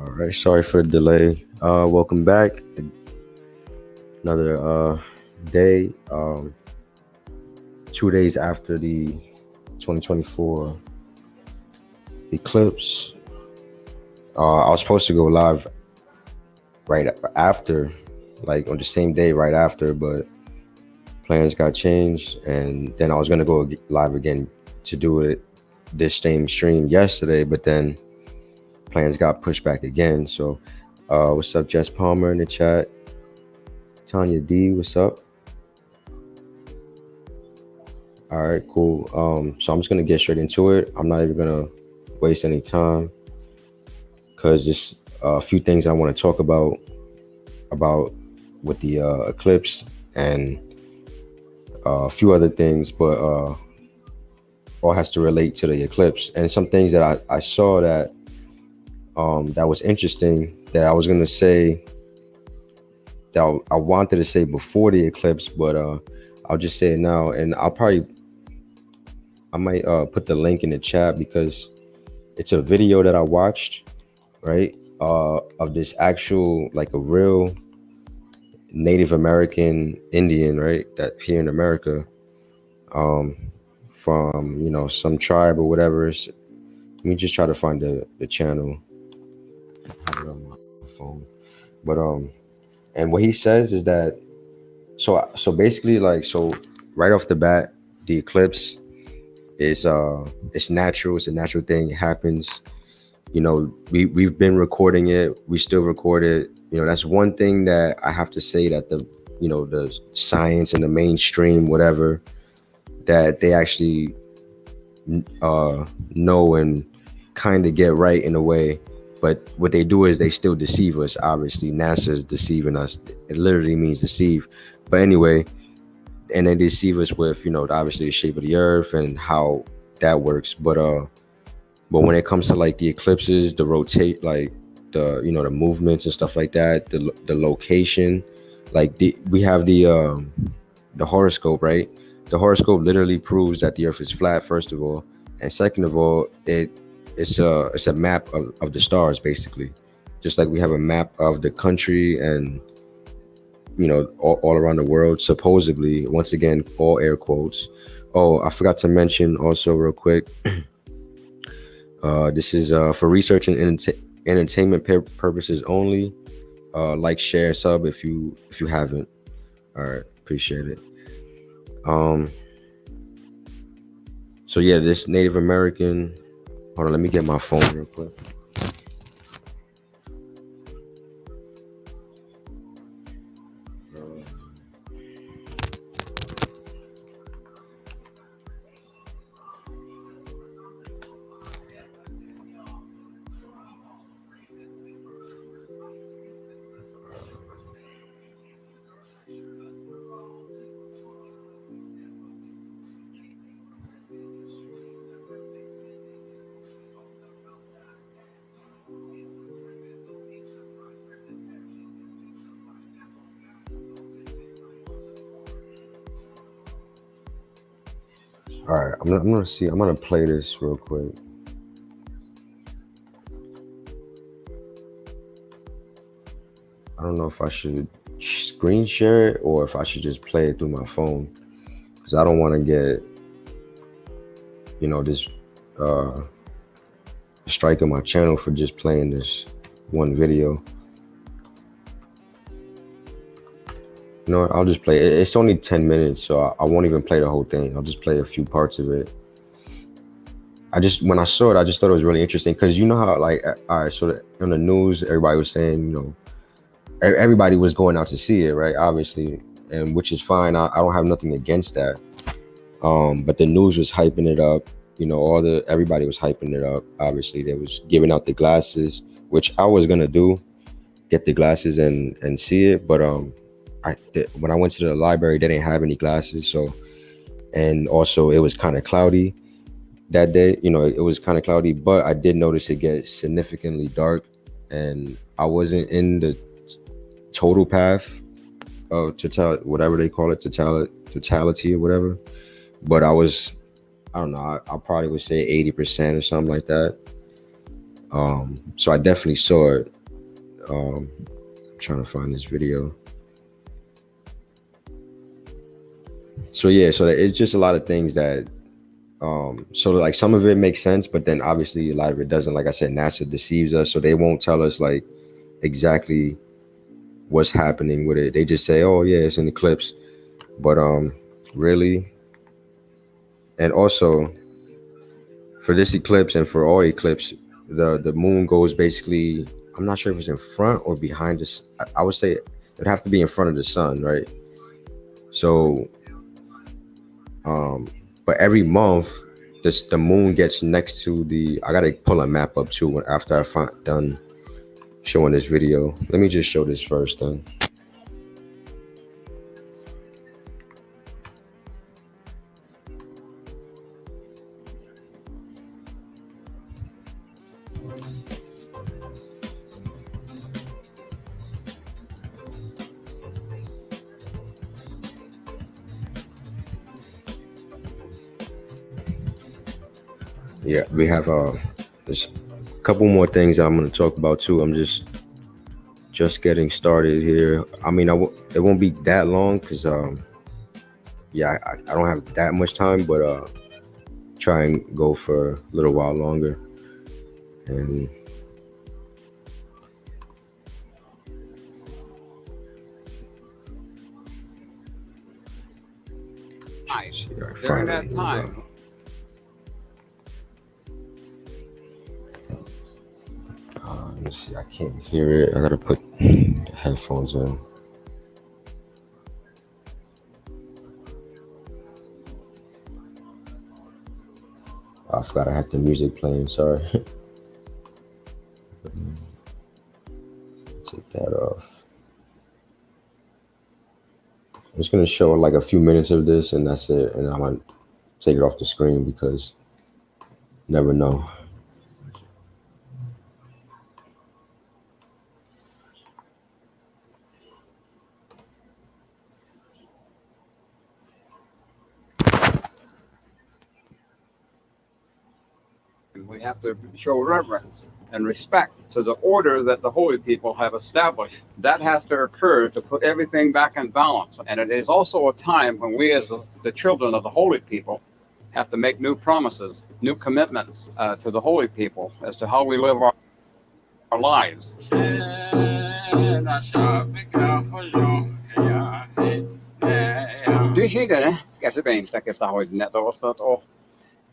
All right, sorry for the delay. Welcome back. Another day, 2 days after the 2024 Eclipse. I was supposed to go live right after, like on the same day right after, but plans got changed. And then I was going to go live again to do it this same stream yesterday, but then plans got pushed back again. So, what's up, Jess Palmer in the chat? Tanya D, what's up? All right, cool. So I'm just gonna get straight into it. I'm not even gonna waste any time because there's a few things I want to talk about with the eclipse and a few other things, but all has to relate to the eclipse and some things that I saw that that was interesting that I was gonna say that I wanted to say before the eclipse, but I'll just say it now, and I might put the link in the chat because it's a video that I watched, right? Of this actual, like a real Native American Indian, right? That here in America, from, some tribe or whatever. Let me just try to find the channel. I have it on my phone. But, and what he says is that, so basically, right off the bat, the eclipse is it's natural. It's a natural thing. It happens. We've been recording it. We still record it. That's one thing that I have to say that the science and the mainstream, whatever, that they actually know and kind of get right in a way. But what they do is they still deceive us. Obviously, NASA's deceiving us. It literally means deceive. But anyway, and they deceive us with, obviously the shape of the earth and how that works. But when it comes to like the eclipses, the rotate, like the movements and stuff like that, the location, like we have the horoscope, right? The horoscope literally proves that the earth is flat, first of all, and second of all, it's a map of the stars, basically, just like we have a map of the country and all around the world, supposedly. Once again, all air quotes. Oh, I forgot to mention also real quick. This is for research and entertainment purposes only. Like, share, sub if you haven't. All right, appreciate it. So yeah, this Native American. Hold on, let me get my phone real quick. All right, I'm gonna see. I'm gonna play this real quick. I don't know if I should screen share it or if I should just play it through my phone, because I don't want to get this strike on my channel for just playing this one video. I'll just play it. It's only 10 minutes, so I won't even play the whole thing. I'll just play a few parts of it. When I saw it, I just thought it was really interesting because you know how, like, all right, so on the news, everybody was saying, everybody was going out to see it, right? Obviously, and which is fine. I don't have nothing against that. But the news was hyping it up. Everybody was hyping it up. Obviously, they was giving out the glasses, which I was gonna do, get the glasses and see it. But when I went to the library, they didn't have any glasses. So, and also it was kind of cloudy that day. It was kind of cloudy, but I did notice it get significantly dark, and I wasn't in the total path of whatever they call it, totality or whatever. But I was, I don't know, I probably would say 80% or something like that. So I definitely saw it. I'm trying to find this video. So yeah, so it's just a lot of things that so like some of it makes sense, but then obviously a lot of it doesn't. Like I said, NASA deceives us, so they won't tell us like exactly what's happening with it. They just say, oh yeah, it's an eclipse. But really, and also for this eclipse and for all eclipse, the moon goes basically, I'm not sure if it's in front or behind us. I would say it'd have to be in front of the sun, right? So but every month the moon gets next to the, I gotta pull a map up too after done showing this video. Let me just show this first then. Yeah, we have there's a couple more things that I'm going to talk about too. I'm just getting started here. I mean, it won't be that long because yeah, I don't have that much time, but try and go for a little while longer. And during that time. Let me see, I can't hear it. I gotta put the headphones in. I forgot I had the music playing, sorry. Take that off. I'm just gonna show like a few minutes of this and that's it. And I'm gonna take it off the screen because never know. We have to show reverence and respect to the order that the holy people have established. That has to occur to put everything back in balance. And it is also a time when we, as the children of the holy people, have to make new promises, new commitments to the holy people as to how we live our lives.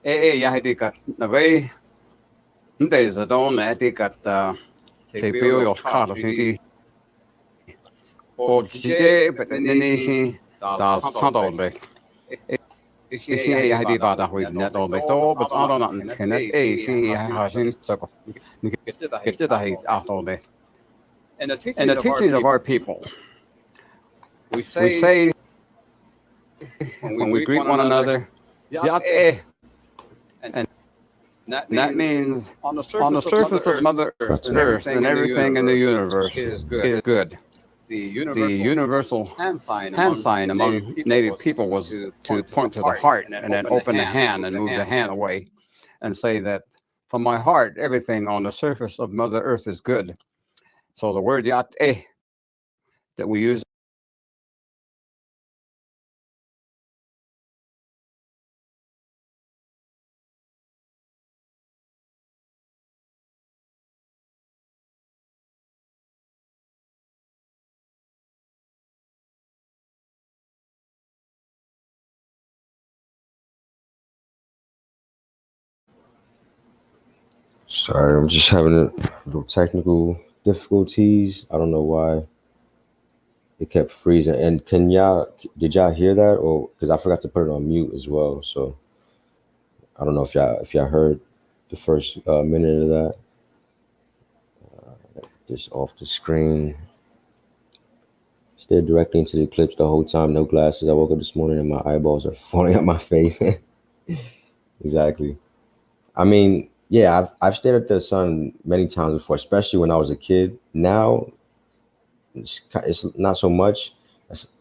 Ja hetikat navei nteisa don etikat se pio jos kaarsi Podjite petenisi taas sadolde. Isi ja heti vaata huidnet olde to but adonan kenet ei si hasin sako. Nikettä hit ahtolde. And the teachings of our people, we say when we greet one another, Yat eh. And that means on the surface of Mother Earth and everything in the universe is good. The universal hand sign among Native people was to point to the heart and then open the hand and move the hand away and say that from my heart, everything on the surface of Mother Earth is good. So the word Yat eh that we use Sorry, I'm just having a little technical difficulties. I don't know why it kept freezing. And did y'all hear that? Or because I forgot to put it on mute as well. So I don't know if y'all heard the first minute of that. Just off the screen. Stared directly into the eclipse the whole time. No glasses. I woke up this morning and my eyeballs are falling out my face. Exactly. I mean, yeah, I've stared at the sun many times before, especially when I was a kid. Now it's not so much.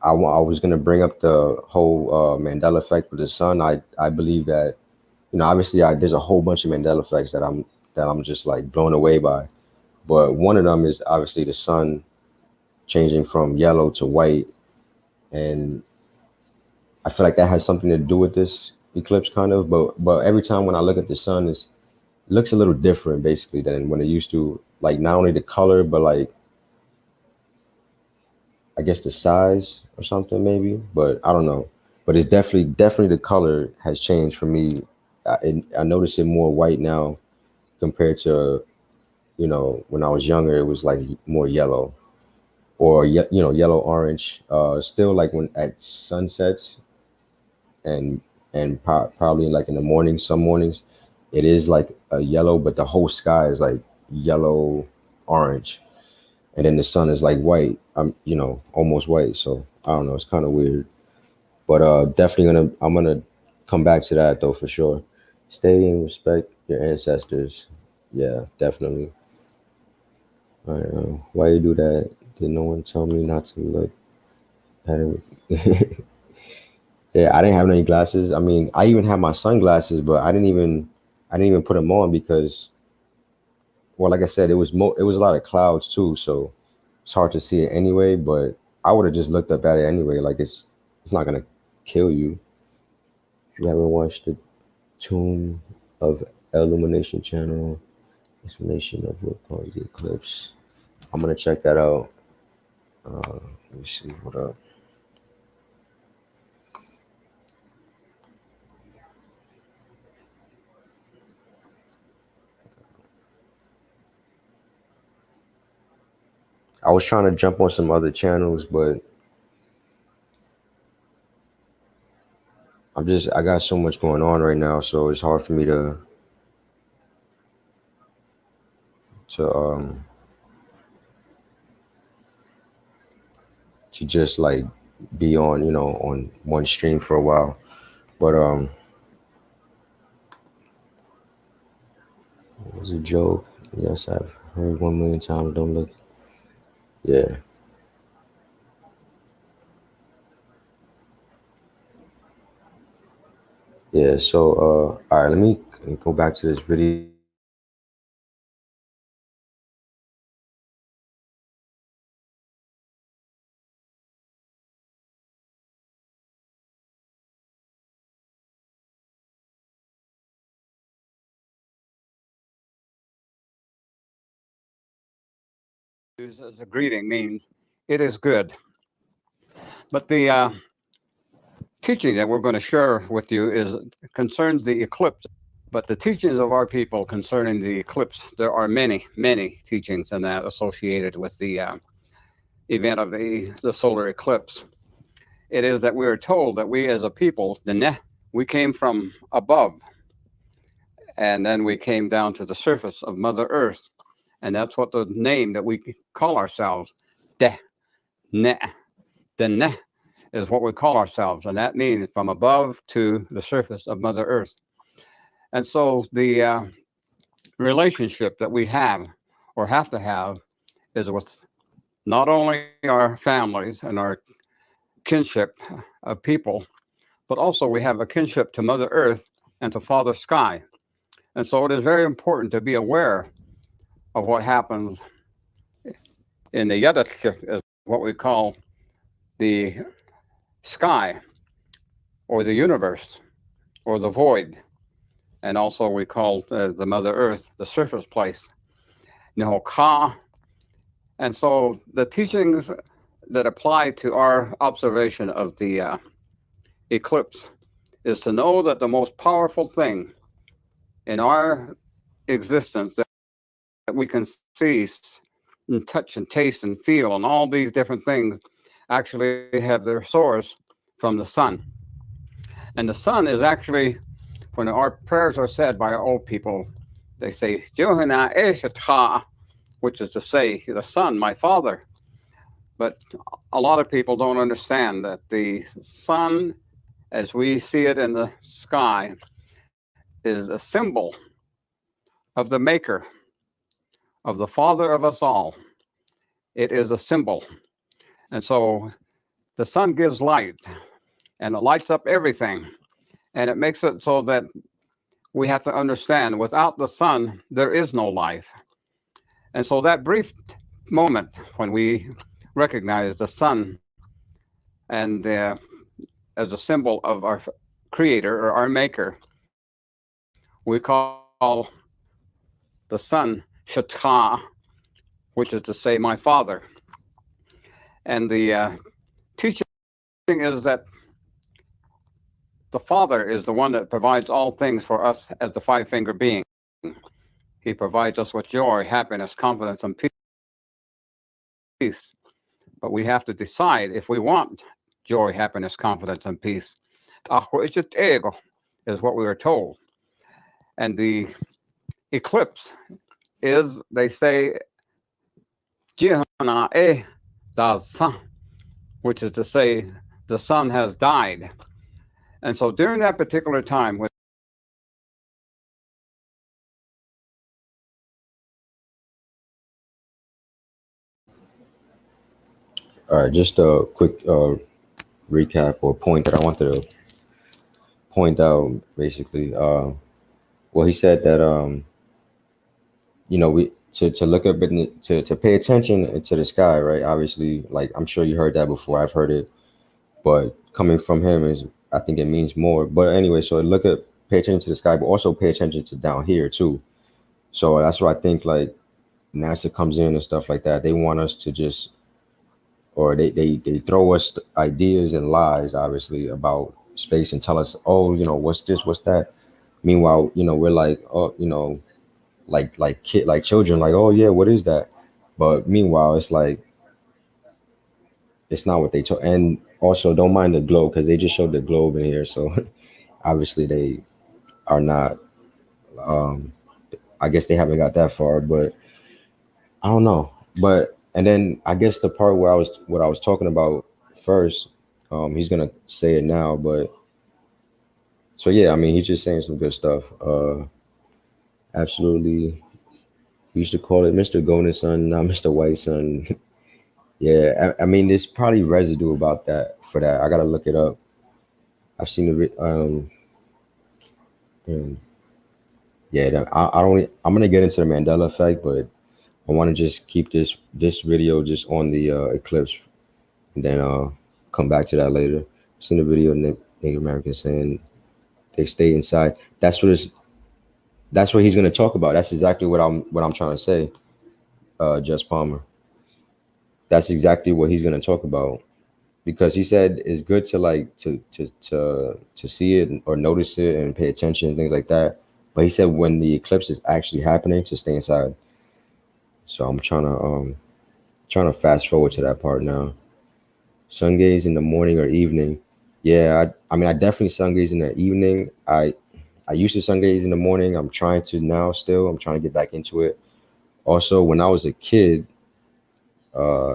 I was gonna bring up the whole Mandela effect with the sun. I believe that, you know, obviously there's a whole bunch of Mandela effects that I'm just like blown away by, but one of them is obviously the sun changing from yellow to white, and I feel like that has something to do with this eclipse, kind of. But every time when I look at the sun, it looks a little different, basically, than when it used to. Like not only the color, but like I guess the size or something, maybe. But I don't know. But it's definitely the color has changed for me. I notice it more white now compared to when I was younger. It was like more yellow or yellow orange. Still like when at sunsets and probably like in the morning, some mornings it is like a yellow, but the whole sky is like yellow orange, and then the sun is like white. Almost white. So I don't know. It's kind of weird, but definitely I'm gonna come back to that though for sure. Stay and respect your ancestors. Yeah, definitely. All right, why you do that? Did no one tell me not to look at it? Yeah, I didn't have any glasses. I mean, I even had my sunglasses, but I didn't even put them on because, well, like I said, it was a lot of clouds too, so it's hard to see it anyway. But I would have just looked up at it anyway. Like it's not gonna kill you. If you haven't watched the Tomb of Illumination channel, explanation of what caused the eclipse. I'm gonna check that out. Let me see what up. I was trying to jump on some other channels, but I got so much going on right now, so it's hard for me to to just like be on one stream for a while. But it was a joke. Yes, I've heard 1 million times. Don't look. Yeah, yeah. So all right, let me go back to this video. As a greeting means it is good. But the teaching that we're going to share with you is concerns the eclipse. But the teachings of our people concerning the eclipse, there are many, many teachings in that associated with the event of the solar eclipse. It is that we are told that we as a people, the ne, we came from above, and then we came down to the surface of Mother Earth, and that's what the name that we call ourselves, de, ne, the ne is what we call ourselves, and that means from above to the surface of Mother Earth. And so the relationship that we have or have to have is with not only our families and our kinship of people, but also we have a kinship to Mother Earth and to Father Sky. And so it is very important to be aware of what happens in the Yadachik, is what we call the sky or the universe or the void. And also we call the Mother Earth the surface place, Ka. And so the teachings that apply to our observation of the eclipse is to know that the most powerful thing in our existence that we can see and touch and taste and feel and all these different things actually have their source from the sun. And the sun is actually, when our prayers are said by our old people, they say, which is to say, the sun, my father. But a lot of people don't understand that the sun, as we see it in the sky, is a symbol of the maker, of the father of us all. It is a symbol. And so the sun gives light and it lights up everything. And it makes it so that we have to understand without the sun, there is no life. And so that brief moment when we recognize the sun and as a symbol of our creator or our maker, we call the sun Shatra, which is to say, my father. And the teaching is that the Father is the one that provides all things for us as the five-finger being. He provides us with joy, happiness, confidence, and peace. But we have to decide if we want joy, happiness, confidence, and peace. Ego is what we are told. And the eclipse is, they say, Jihana e da sun, which is to say, the sun has died. And so during that particular time, when All right, just a quick recap or point that I wanted to point out. Basically, well, he said that we to look up in to pay attention to the sky, right? Obviously, like I'm sure you heard that before. I've heard it, but coming from him is, I think it means more. But anyway, so pay attention to the sky, but also pay attention to down here too. So that's what I think. Like NASA comes in and stuff like that. They want us to just, or they throw us ideas and lies, obviously, about space and tell us, oh, what's this, what's that. Meanwhile, we're like, oh, like children, like, oh yeah, what is that? But meanwhile, it's like it's not what they told. And also, don't mind the globe because they just showed the globe in here, so obviously they are not. Um, I guess they haven't got that far, but I don't know. But and then I guess the part where what I was talking about first, he's gonna say it now, but so yeah, I mean, he's just saying some good stuff. Absolutely. We used to call it Mr. Golden Sun, not Mr. White Sun. Yeah, I mean, there's probably residue about that for that. I gotta look it up. I've seen um, yeah, I don't. I'm gonna get into the Mandela effect, but I want to just keep this video just on the eclipse, and then come back to that later. I've seen the video of Native Americans saying they stay inside. That's what he's gonna talk about. That's exactly what I'm trying to say. Just Palmer. That's exactly what he's gonna talk about, because he said it's good to like to see it or notice it and pay attention and things like that. But he said when the eclipse is actually happening, to stay inside. So I'm trying to fast forward to that part now. Sun gaze in the morning or evening. Yeah, I mean I definitely sun gaze in the evening. I used to sun gaze in the morning. I'm trying to now still. I'm trying to get back into it. Also, when I was a kid, uh,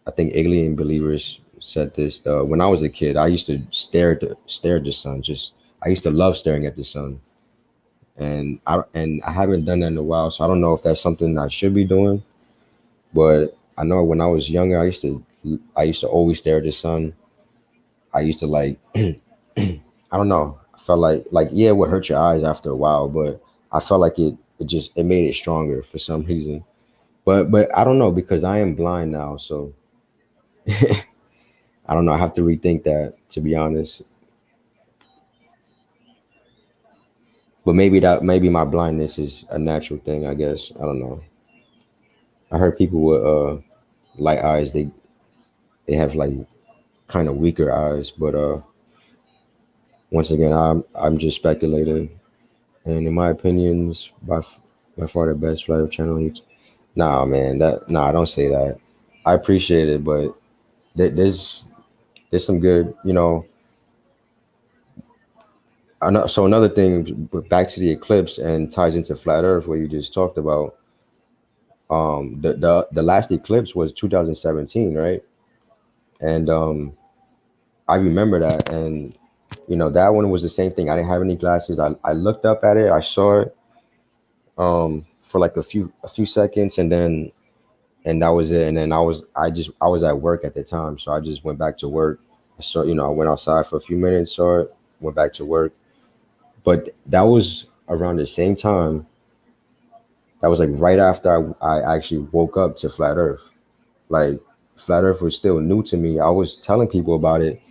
I think alien believers said this. When I was a kid, I used to stare at the sun. Just I used to love staring at the sun, and I haven't done that in a while. So I don't know if that's something I should be doing. But I know when I was younger, I used to always stare at the sun. I used to like I don't know. I felt like yeah, it would hurt your eyes after a while, but I felt like it made it stronger for some reason. But I don't know, because I am blind now, so I don't know. I have to rethink that, to be honest. But maybe my blindness is a natural thing. I guess I don't know. I heard people with light eyes, they have like kind of weaker eyes, but once again, I'm just speculating. And in my opinions, by far the best flight of channel. Nah, man, don't say that. I appreciate it, but there's some good, So another thing, back to the eclipse and ties into flat Earth, what you just talked about. The last eclipse was 2017, right? And I remember that, and that one was the same thing. I didn't have any glasses. I looked up at it, I saw it for like a few seconds, and that was it. And then I was at work at the time, so I just went back to work. So I went outside for a few minutes, saw it, went back to work. But that was around the same time That was like right after I actually woke up to flat Earth. Like flat Earth was still new to me. I was telling people about it,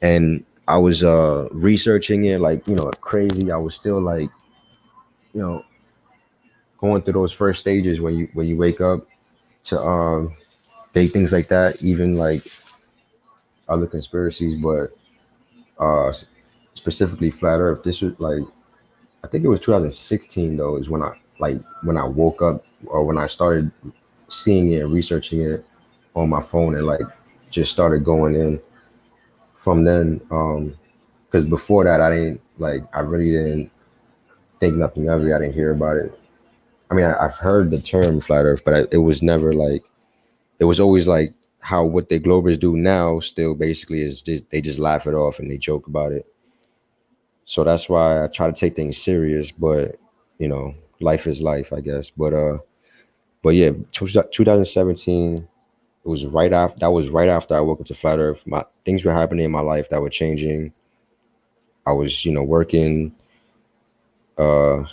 and I was researching it like crazy. I was still like you know going through those first stages when you wake up to big things like that, even like other conspiracies, but uh specifically flat Earth. This was like I think it was 2016 though is when I woke up or when I started seeing it and researching it on my phone and like just started going in from then. Because before that I really didn't think nothing of it. I didn't hear about it. I mean, I've heard the term flat Earth, but it was never like it was always like how what the Globers do now. Still, basically, is just they just laugh it off and they joke about it. So that's why I try to take things serious. But life is life, I guess. But yeah, 2017. It was right after that was right after I woke up to flat Earth. My things were happening in my life that were changing. I was working, uh,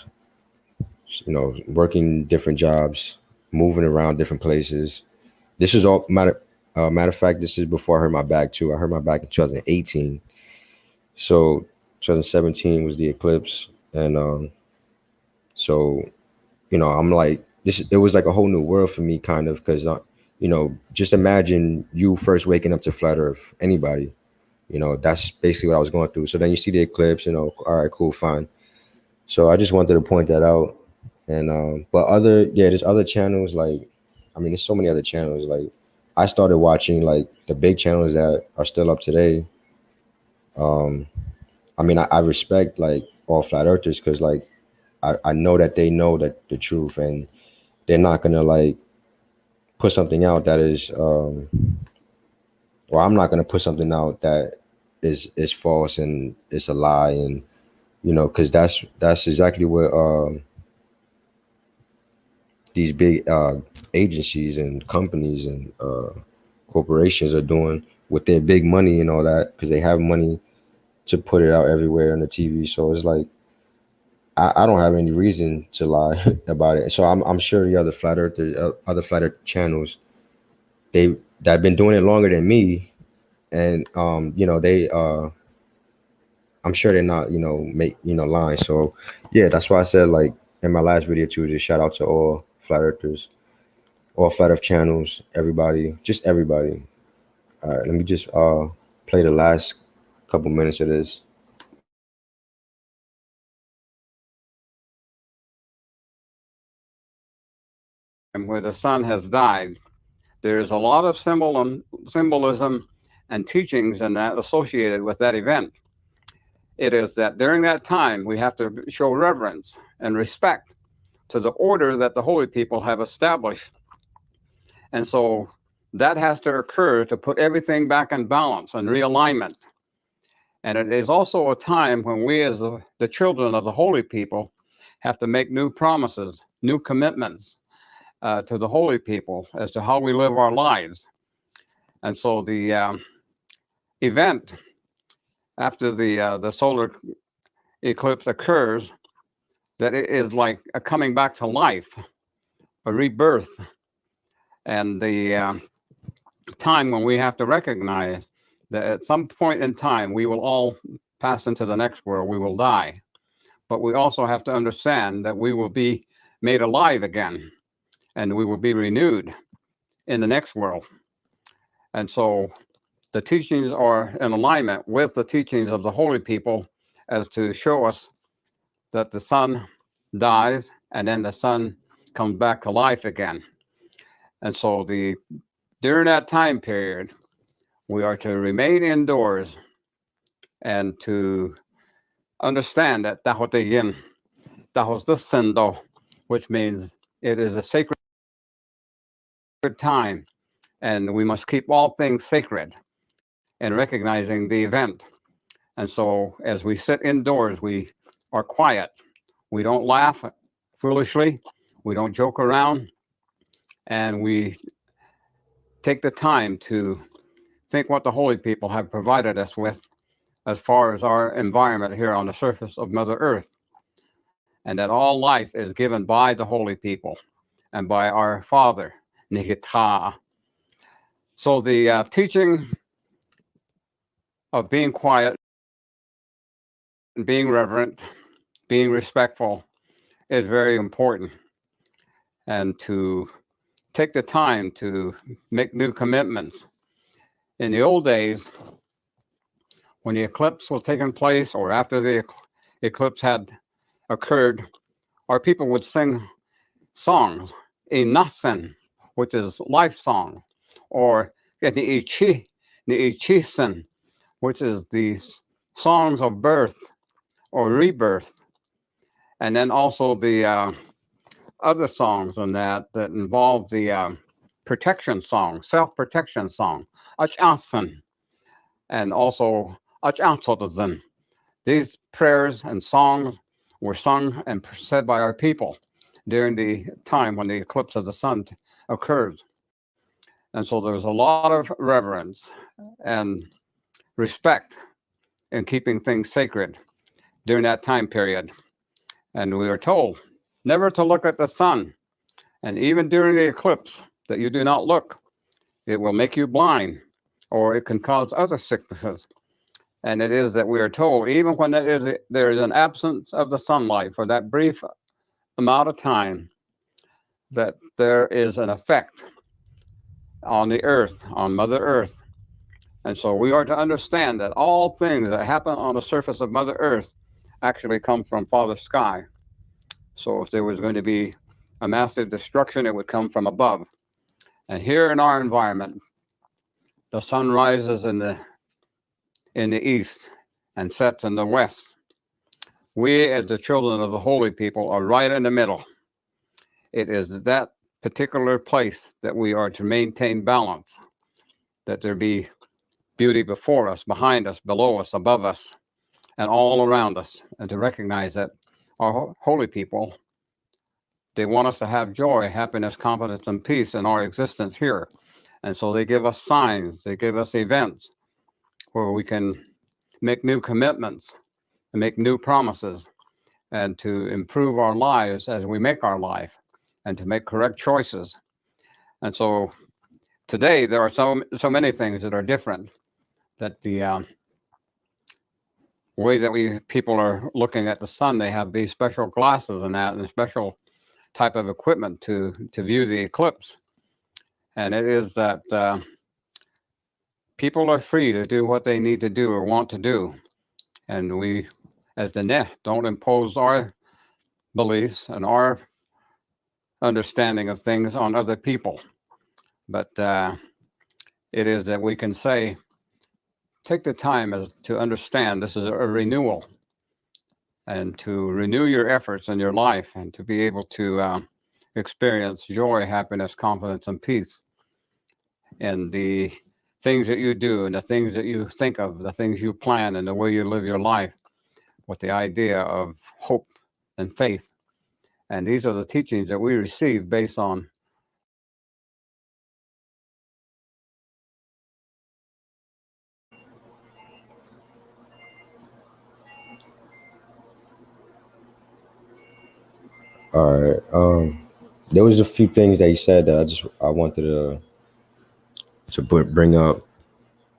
working different jobs, moving around different places. This is all matter of fact. This is before I hurt my back too. I hurt my back in 2018. So 2017 was the eclipse, and so I'm like this. It was like a whole new world for me, kind of, because just imagine you first waking up to flat Earth. Anybody, that's basically what I was going through. So then you see the eclipse. All right, cool, fine. So I just wanted to point that out. And but there's other channels like, I mean, there's so many other channels. Like I started watching like the big channels that are still up today. Um, I mean, I respect like all flat earthers because like I know that they know that the truth and they're not gonna like put something out that is or I'm not gonna put something out that is false and it's a lie and because that's exactly what these big agencies and companies and corporations are doing with their big money and all that because they have money to put it out everywhere on the TV. So it's like I don't have any reason to lie about it. So I'm sure the other flat earth channels, they that have been doing it longer than me, and they I'm sure they're not lying. So yeah, that's why I said like in my last video too, just shout out to all flat earthers, all flat earth channels, everybody, just everybody. All right, let me just play the last couple minutes of this. And where the sun has died, there's a lot of symbolism and teachings and that associated with that event. It is that during that time we have to show reverence and respect to the order that the holy people have established. And so that has to occur to put everything back in balance and realignment. And it is also a time when we, as the children of the holy people, have to make new promises, new commitments to the holy people as to how we live our lives. And so the event after the solar eclipse occurs, that it is like a coming back to life, a rebirth, and the time when we have to recognize that at some point in time we will all pass into the next world, we will die. But we also have to understand that we will be made alive again and we will be renewed in the next world. And so the teachings are in alignment with the teachings of the holy people as to show us that the sun dies and then the sun comes back to life again. And so during that time period, we are to remain indoors and to understand that Tahotegin, Tahos Sendo, which means it is a sacred time, and we must keep all things sacred in recognizing the event. And so as we sit indoors, we are quiet. We don't laugh foolishly. We don't joke around. And we take the time to think what the holy people have provided us with as far as our environment here on the surface of Mother Earth. and that all life is given by the holy people and by our Father, Nihita. So the teaching of being quiet, being reverent, being respectful is very important, and to take the time to make new commitments. In the old days, when the eclipse was taking place or after the eclipse had occurred, our people would sing songs, inasen, which is life song, or niichisen, which is the songs of birth or rebirth, and then also the other songs in that involve the protection song, self-protection song, achasan, and also achasotazen. These prayers and songs were sung and said by our people during the time when the eclipse of the sun occurred. And so there was a lot of reverence and respect in keeping things sacred during that time period. And we were told never to look at the sun. And even during the eclipse, that you do not look. It will make you blind, or it can cause other sicknesses. And it is that we are told, even when there is an absence of the sunlight for that brief amount of time, that there is an effect on the earth, on Mother Earth. And so we are to understand that all things that happen on the surface of Mother Earth actually come from Father Sky. So if there was going to be a massive destruction, it would come from above. And here in our environment, the sun rises in the east and sets in the west. We, as the children of the holy people, are right in the middle. It is that particular place that we are to maintain balance, that there be beauty before us, behind us, below us, above us, and all around us, and to recognize that our holy people, they want us to have joy, happiness, confidence, and peace in our existence here. And so they give us signs, they give us events where we can make new commitments and make new promises, and to improve our lives as we make our life, and to make correct choices. And so today there are so many things that are different, that the way that we people are looking at the sun, they have these special glasses and that, and a special type of equipment to view the eclipse. And it is that people are free to do what they need to do or want to do. And we, as the Neh, don't impose our beliefs and our understanding of things on other people. But it is that we can say, take the time to understand this is a renewal, and to renew your efforts in your life, and to be able to experience joy, happiness, confidence, and peace in the things that you do, and the things that you think of, the things you plan, and the way you live your life, with the idea of hope and faith. And these are the teachings that we receive based on All right. There was a few things that he said that I wanted to bring up.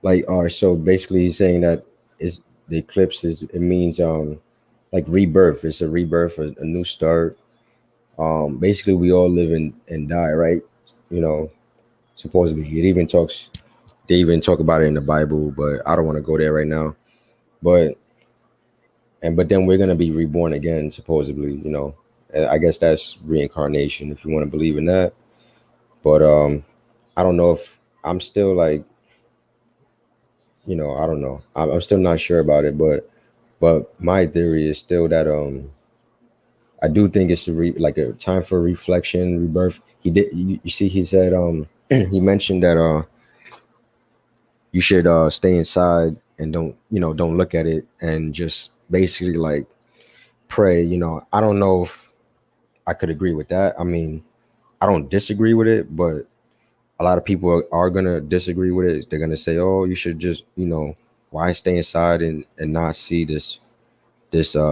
Like, all right, so basically he's saying that is the eclipse is it means like rebirth. It's a rebirth, a new start. Basically we all live and die, right? You know, supposedly it even talks they even talk about it in the Bible, but I don't want to go there right now. But but then we're gonna be reborn again, supposedly, you know. And I guess that's reincarnation if you want to believe in that. But I don't know if I'm still like, you know, I don't know. I'm still not sure about it, but my theory is still that I do think it's like a time for reflection, rebirth. He did you see he said he mentioned that you should stay inside and don't look at it, and just basically like pray. You know, I don't know if I could agree with that. I mean, I don't disagree with it, but a lot of people are gonna disagree with it. They're gonna say, "Oh, you should just, why stay inside and not see this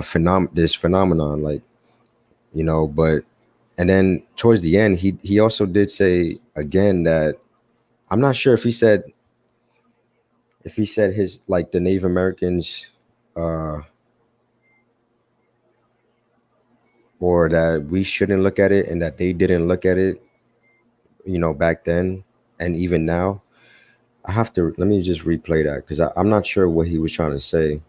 phenomenon?" Like, But and then towards the end, he also did say again that I'm not sure if he said his like the Native Americans, uh, or that we shouldn't look at it and that they didn't look at it, back then and even now. I have to let me just replay that because I'm not sure what he was trying to say,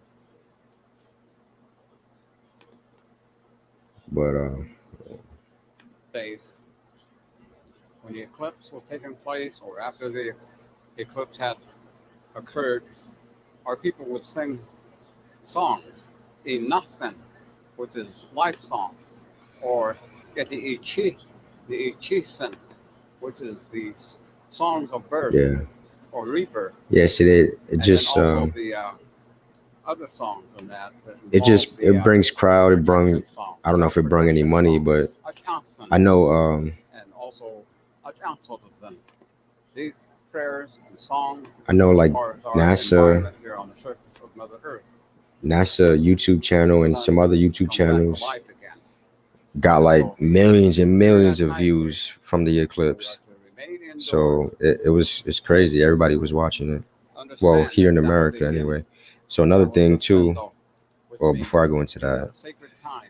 but Days when the eclipse was taking place, or after the eclipse had occurred, our people would sing songs, inasan, which is life song, or get the ichisan, which is the songs of birth yeah, or rebirth, yes, it and then just also the other songs in that it involve just the it brings crowd. It brung protection song, I don't know if it brung any self-protection money, song, but achasan, I know and also achantodan. These prayers and songs I know as like far as our NASA environment here on the surface of Mother Earth. NASA YouTube channel The and some sun other YouTube comes back to channels life again. got And like so millions and during millions that of time period, views from the we are eclipse. to remain indoors So it's crazy. Everybody was watching it. Well, understand here in that America anyway. So another that was thing the too, sendo, which or means before I go into it was that, a sacred time,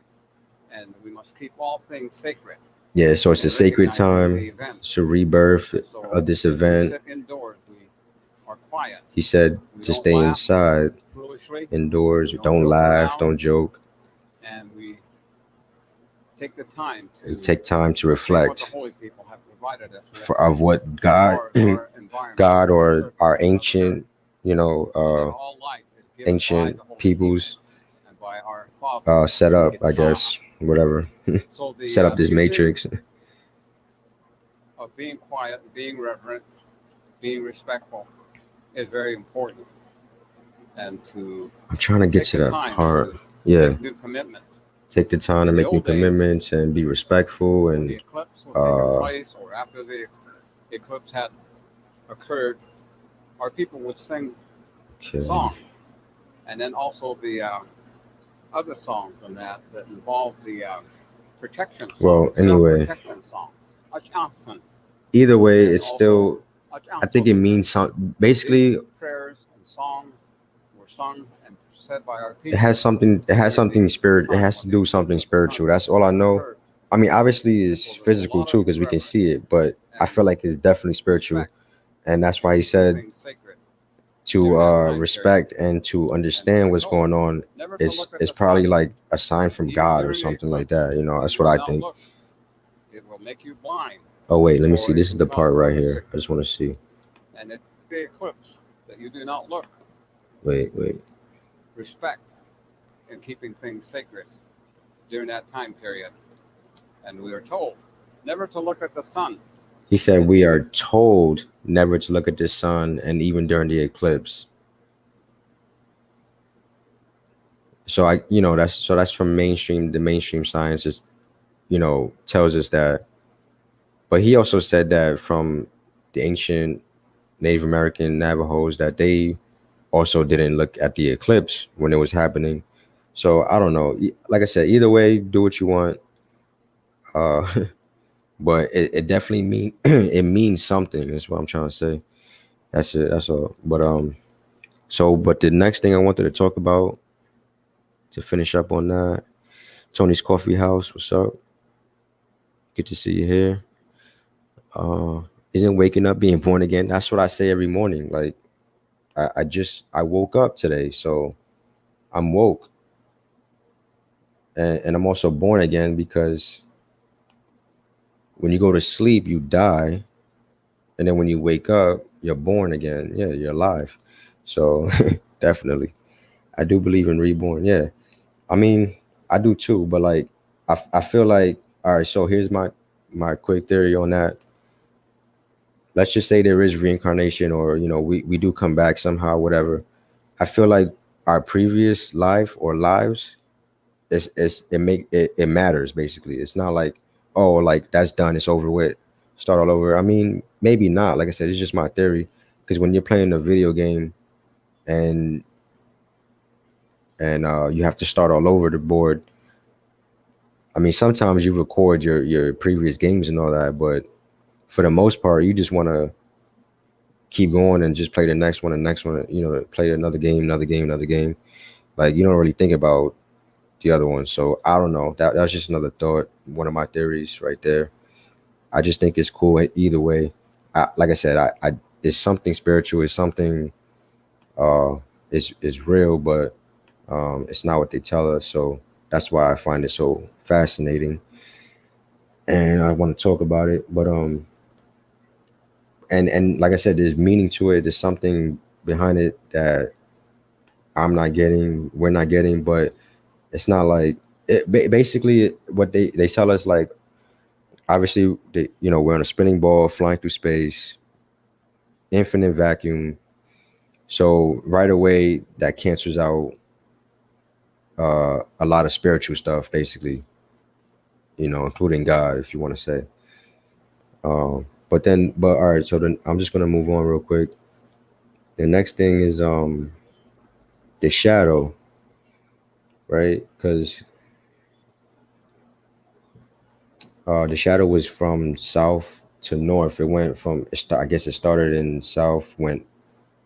and we must keep all things sacred yeah. So it's a in sacred recognizing the time. event. It's a rebirth And so of this if we event. sit indoors, we are quiet. He said We to don't stay laugh inside, foolishly. indoors. We don't Don't joke laugh. around, Don't joke. and we take the time And to take time to see what the reflect holy people have provided us with of what as God, far as our environment God on the or surface our of Mother Earth, ancient, that all life is given by ancient the holy people peoples and by our Father set in up, I Shama. guess, whatever, So set the up this teaching matrix. of being quiet, being reverent, being respectful is very important, and to I'm trying to get take to the that time part. to Yeah, make new commitments. take the time to In the make new old days, commitments and be respectful when the and eclipse was taking uh, place, or after the eclipse had occurred, our people would sing okay. songs, and then also the other songs in that involve the protection song, Well, anyway, self-protection song, Achasan, either way, and it's also still. I think it Achantodan. means some. These Basically, prayers and songs were sung and said by our it has people something. It has during something the spirit. It time has when to the do eclipse something of the sun spiritual. That's all I know. occurred. I mean, obviously, And it's so there's a physical lot too of because we can see reverence it. But I and feel like it's definitely spiritual, respect and that's in why he keeping said things sacred to during that time period. respect and to And we understand are what's told going on. never to Is look at is the sun, probably like a sign from even God or during the something like eclipse. that. You That's what do I not think. look. It will make you blind, Oh wait, let me see. or it This is can the part right cause a here. I just sickness. want to see. And it the eclipse that you do not look. Wait. Respect in keeping things sacred during that time period. And we are told never to look at the sun. He said And we are told never to look at the sun, and even during the eclipse. So that's from mainstream. The mainstream science just tells us that. But he also said that from the ancient Native American Navajos that they also didn't look at the eclipse when it was happening. So I don't know. Like I said, either way, do what you want. Uh, but it definitely it means something. That's what I'm trying to say. That's it. That's all. But the next thing I wanted to talk about to finish up on that, Tony's Coffee House. What's up? Good to see you here. Uh, isn't waking up being born again? That's what I say every morning. Like I woke up today, so I'm woke, and I'm also born again because when you go to sleep, you die, and then when you wake up, you're born again. Yeah, you're alive. So definitely, I do believe in reborn. Yeah, I mean, I do too. But like, I feel like all right. So here's my quick theory on that. Let's just say there is reincarnation, or we do come back somehow, whatever. I feel like our previous life or lives it matters basically. It's not like, oh, like that's done, it's over with, start all over. I mean, maybe not. Like I said, it's just my theory. Because when you're playing a video game and you have to start all over the board, I mean, sometimes you record your previous games and all that, but for the most part, you just want to keep going and just play the next one, the next one. You know, play another game, another game, another game. Like you don't really think about the other one. So I don't know. That's just another thought. One of my theories right there. I just think it's cool either way. Like I said, I it's something spiritual. It's something uh, is real, but it's not what they tell us. So that's why I find it so fascinating, and I want to talk about it. But and like I said, there's meaning to it. There's something behind it that I'm not getting, we're not getting, but it's not like it. Basically, what they tell us, like obviously, we're on a spinning ball flying through space, infinite vacuum. So right away, that cancels out a lot of spiritual stuff, basically, including God, if you want to say. But all right, so then I'm just gonna move on real quick. The next thing is the shadow, right? Because the shadow was from south to north. It went from I guess it started in south, went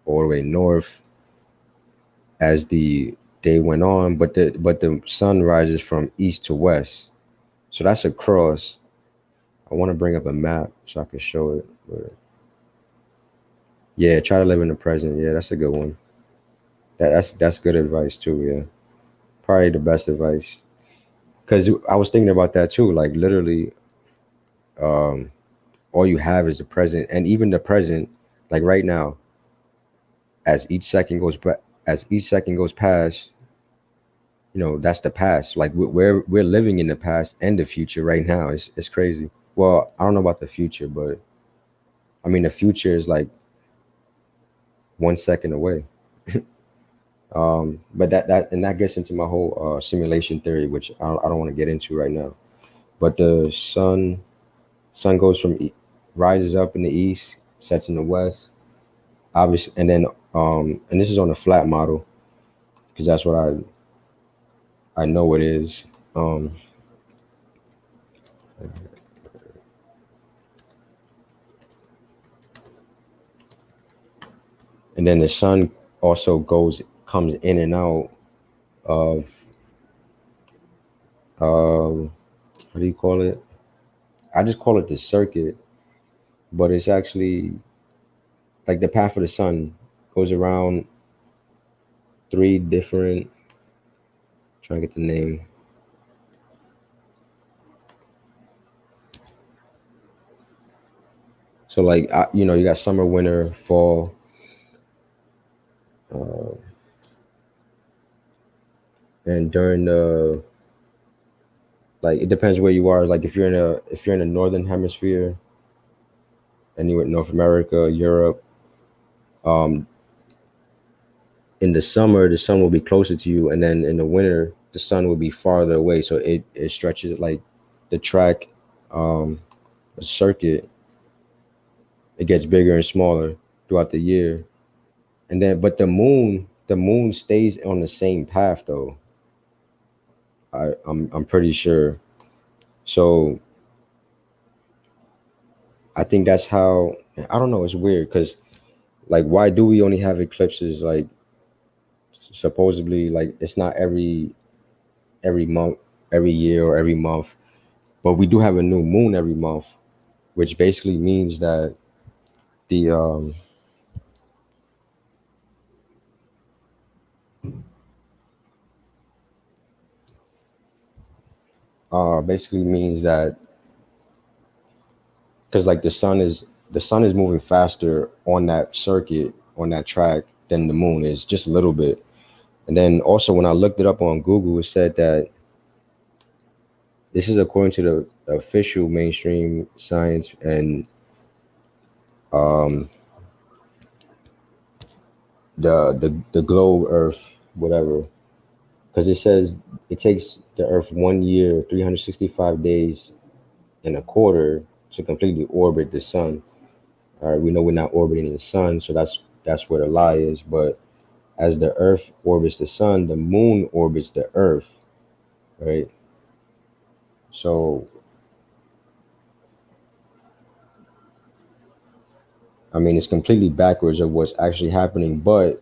all the way north as the day went on, but the sun rises from east to west. So that's a cross. I want to bring up a map so I can show it. But yeah, try to live in the present. Yeah, that's a good one. That's good advice too. Yeah, probably the best advice. Because I was thinking about that too. Like literally, um, all you have is the present, and even the present, like right now, as each second goes past, that's the past. Like we're living in the past and the future right now. It's crazy. Well, I don't know about the future, but I mean the future is like 1 second away. But that gets into my whole simulation theory, which I don't want to get into right now. But the sun goes rises up in the east, sets in the west, obviously, and then and this is on a flat model because that's what I know it is. Um, and then the sun also comes in and out of how do you call it? I just call it the circuit, but it's actually like the path of the sun goes around three different. Trying to get the name. So like you got summer, winter, fall, uh, and during the like it depends where you are. Like if you're in the northern hemisphere and you're in North America, Europe, um, in the summer the sun will be closer to you, and then in the winter the sun will be farther away. So it stretches like the track, the circuit. It gets bigger and smaller throughout the year, and then but the moon stays on the same path though. I'm pretty sure. So I think that's how I don't know. It's weird because like why do we only have eclipses like supposedly like it's not every month, every year or every month, but we do have a new moon every month, which basically means that the basically means that because like the sun is moving faster on that circuit on that track than the moon is just a little bit. And then also when I looked it up on Google, it said that this is according to the official mainstream science and um, the globe Earth, whatever, because it says it takes the Earth 1 year, 365 days, and a quarter to completely orbit the sun. All right, we know we're not orbiting the sun, so that's where the lie is. But as the Earth orbits the sun, the moon orbits the Earth, right? So I mean, it's completely backwards of what's actually happening, but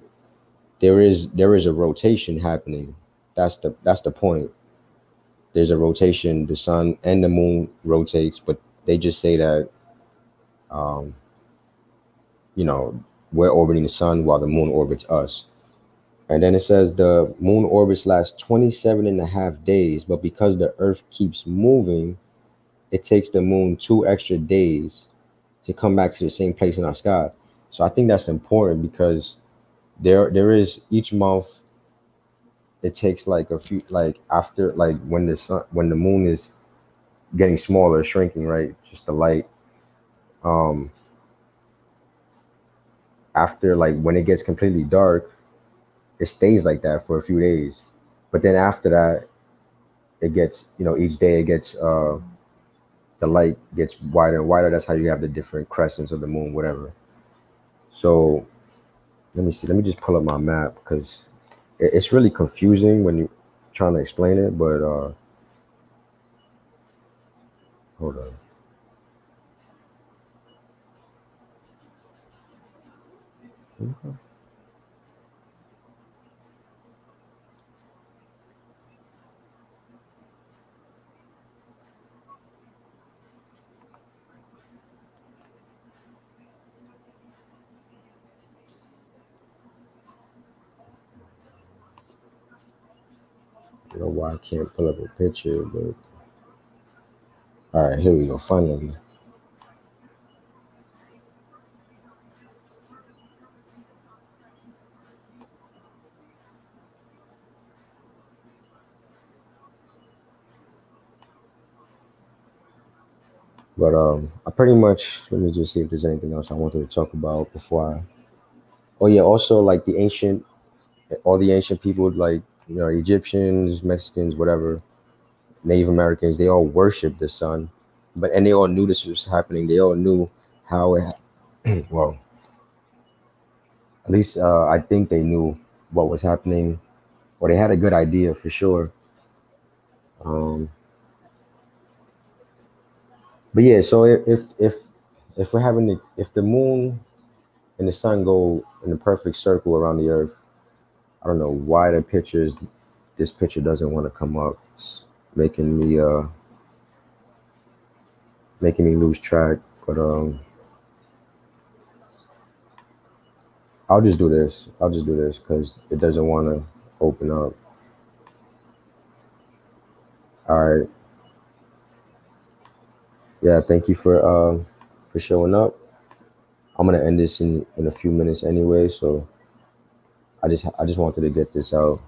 there is a rotation happening. That's the point. There's a rotation. The sun and the moon rotates, but they just say that um, you know we're orbiting the sun while the moon orbits us. And then it says the moon orbits last 27 and a half days, but because the Earth keeps moving, it takes the moon 2 extra days to come back to the same place in our sky. So I think that's important because there is each month it takes like a few like after like when the moon is getting smaller, shrinking, right? Just the light. Um After like when it gets completely dark, it stays like that for a few days. But then after that, it gets, each day it gets the light gets wider and wider. That's how you have the different crescents of the moon, whatever. So let me see. Let me just pull up my map because it's really confusing when you're trying to explain it. But hold on. I don't know why I can't pull up a picture, but all right, here we go. Finally. But I pretty much let me just see if there's anything else I wanted to talk about before I. Oh yeah, also like all the ancient people like Egyptians, Mexicans, whatever, Native Americans, they all worshiped the sun, and they all knew this was happening. They all knew how well, at least I think they knew what was happening, or they had a good idea for sure. Um, but yeah, so if we're having if the moon and the sun go in a perfect circle around the earth, I don't know why this picture doesn't want to come up. It's making me lose track. But I'll just do this. I'll just do this because it doesn't want to open up. All right. Yeah. Thank you for showing up. I'm gonna end this in a few minutes anyway. So I just wanted to get this out.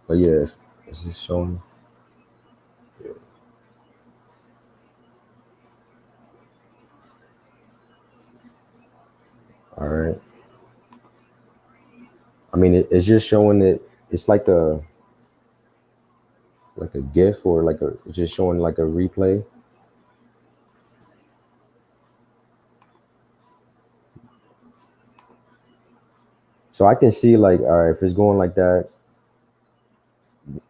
But yeah, is this showing? All right. I mean, it's just showing that it's like a GIF or it's just showing like a replay. So I can see like, all right, if it's going like that,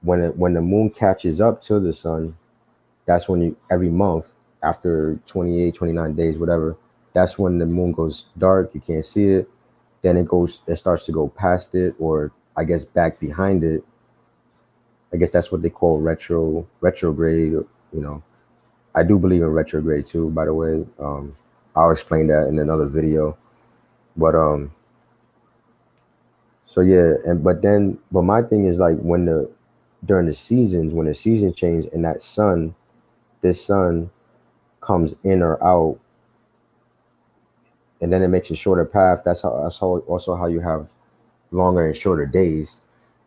when the moon catches up to the sun, that's when every month after 28, 29 days, whatever, that's when the moon goes dark. You can't see it. Then it starts to go past it, or I guess back behind it. I guess that's what they call retrograde. I do believe in retrograde too, by the way. I'll explain that in another video. But so yeah, but my thing is like during the seasons, when the seasons change and this sun comes in or out, and then it makes a shorter path. That's how also how you have longer and shorter days.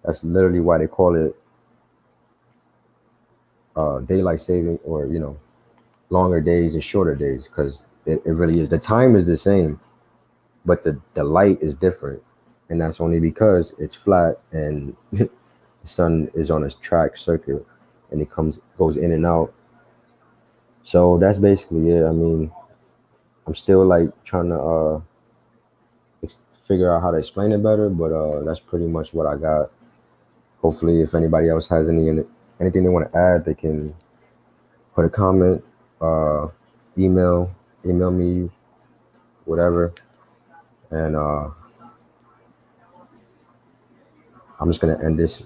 That's literally why they call it daylight saving, or longer days and shorter days, because it really is. The time is the same, but the light is different, and that's only because it's flat and the sun is on a track circuit, and it goes in and out. So that's basically it. I mean, I'm still like trying to figure out how to explain it better, but that's pretty much what I got. Hopefully, if anybody else has anything they want to add, they can put a comment, email me, whatever. And I'm just gonna end this.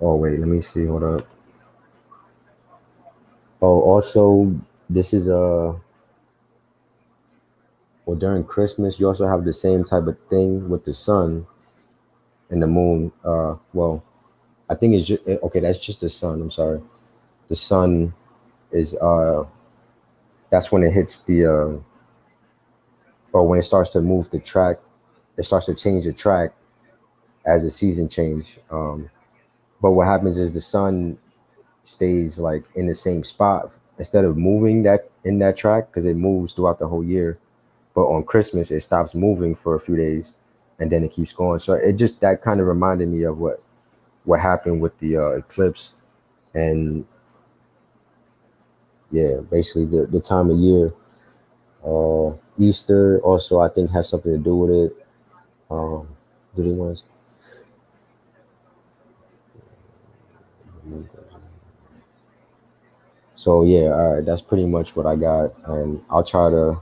Oh wait, let me see. Hold up. Oh, also, this is well, during Christmas, you also have the same type of thing with the sun and the moon. Well, I think it's just okay. That's just the sun. I'm sorry. The sun is that's when it hits the or when it starts to move the track. It starts to change the track as the season change. But what happens is the sun stays like in the same spot instead of moving that in that track because it moves throughout the whole year. But on Christmas, it stops moving for a few days, and then it keeps going. So it just that kind of reminded me of what happened with the eclipse, and yeah, basically the time of year. Easter also I think has something to do with it. Do they want? So yeah, all right, that's pretty much what I got, and I'll try to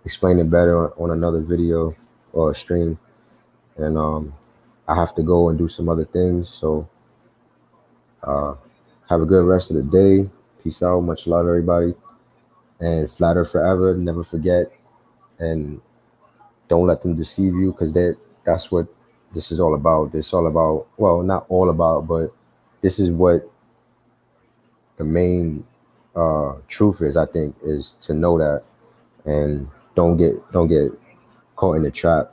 explain it better on another video or stream. And I have to go and do some other things. So have a good rest of the day. Peace out. Much love, everybody. And flatter forever. Never forget. And don't let them deceive you because that's what this is all about. It's all about, well, not all about, but this is what the main truth is, I think, is to know that and don't get caught in the trap.